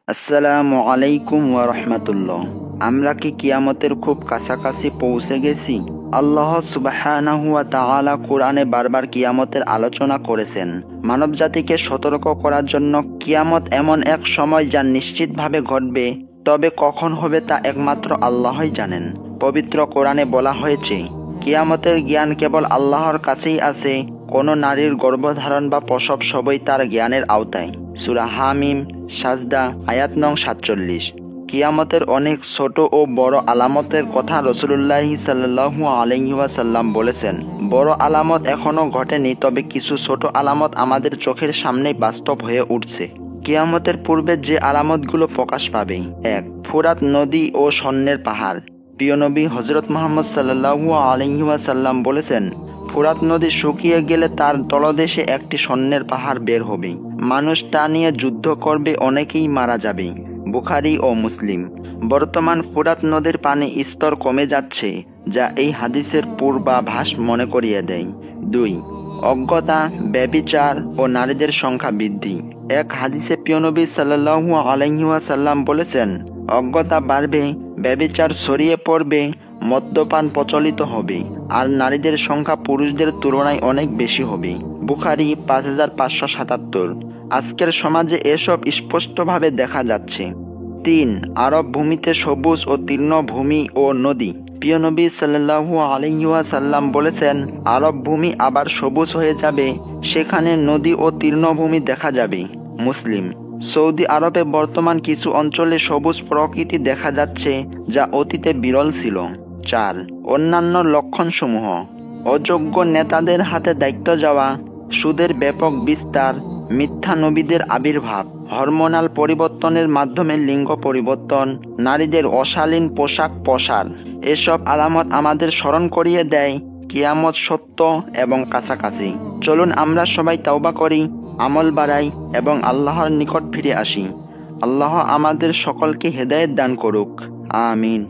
আসসালামু আলাইকুম ওয়া রাহমাতুল্লাহ। আমরা কি কিয়ামতের খুব কাছাকাছি পৌঁছে গেছি? আল্লাহ সুবহানাহু ওয়া তাআলা কোরআনে বারবার কিয়ামতের আলোচনা করেছেন, মানবজাতিকে সতর্ক করার জন্য। কিয়ামত এমন এক সময় যা নিশ্চিতভাবে ঘটবে, তবে কখন হবে তা একমাত্র আল্লাহই জানেন। পবিত্র কোরআনে বলা হয়েছে, কিয়ামতের জ্ঞান কেবল আল্লাহর কাছেই আছে। কোনো নারীর গর্ভধারণ বা প্রসব সবই তার জ্ঞানের আওতায়। সূরা হামিম, সাজদা, আয়াত নং ৪৭। কিয়ামতের অনেক ছোট ও বড় আলামতের কথা রাসূলুল্লাহ সাল্লাল্লাহু আলাইহি ওয়াসাল্লাম বলেছেন। বড় আলামত এখনো ঘটেনি, তবে কিছু ছোট আলামত আমাদের চোখের সামনেই বাস্তব হয়ে উঠছে। কিয়ামতের পূর্বে যে আলামতগুলো প্রকাশ পাবে: ১. ফুরাত নদী ও স্বর্ণের পাহাড়। প্রিয় নবী হযরত মুহাম্মদ সাল্লাল্লাহু আলাইহি ওয়াসাল্লাম বলেছেন, ফুরাত নদী শুকিয়ে গেলে তার তলদেশে একটি স্বর্ণের পাহাড় বের হবে। মানুষ তা নিয়ে যুদ্ধ করবে, অনেকেই মারা যাবে। বুখারী ও মুসলিম। বর্তমান ফুরাত নদীর পানি স্তর কমে যাচ্ছে, যা এই হাদিসের পূর্বাভাস মনে করিয়ে দেয়। ২. অজ্ঞতা, ব্যভিচার ও নারীদের সংখ্যা বৃদ্ধি। এক হাদিসে প্রিয় নবী সাল্লাল্লাহু আলাইহি ওয়াসাল্লাম বলেছেন, অজ্ঞতা বাড়বে, ব্যভিচার ছড়িয়ে পড়বে, মদ্যপান প্রচলিত হবে, আর নারীদের সংখ্যা পুরুষদের তুলনায় অনেক বেশি হবে। বুখারী ৫৫৭৭। আজকের সমাজে এসব স্পষ্টভাবে দেখা যাচ্ছে। ৩. আরব ভূমিতে সবুজ ও তৃণভূমি ও নদী। প্রিয় নবী সাল্লাল্লাহু আলাইহি ওয়াসাল্লাম বলেছেন, আরব ভূমি আবার সবুজ হয়ে যাবে, সেখানে নদী ও তৃণভূমি দেখা যাবে। মুসলিম। সৌদি আরবে বর্তমান কিছু অঞ্চলে সবুজ প্রকৃতি দেখা যাচ্ছে, যা অতীতে বিরল ছিল। ৪. অন্যান্য লক্ষণসমূহ: অযোগ্য নেতাদের হাতে দায়িত্ব যাওয়া, সুদের ব্যাপক বিস্তার, মিথ্যা নবীদের আবির্ভাব, হরমোনাল পরিবর্তনের মাধ্যমে লিঙ্গ পরিবর্তন, নারীদের অশালীন পোশাক প্রসার। এসব আলামত আমাদের স্মরণ করিয়ে দেয় কিয়ামত সত্য এবং কাছাকাছি। চলুন আমরা সবাই তাওবা করি, আমল বাড়াই এবং আল্লাহর নিকট ফিরে আসি। আল্লাহ আমাদের সকলকে হেদায়েত দান করুক। আমিন।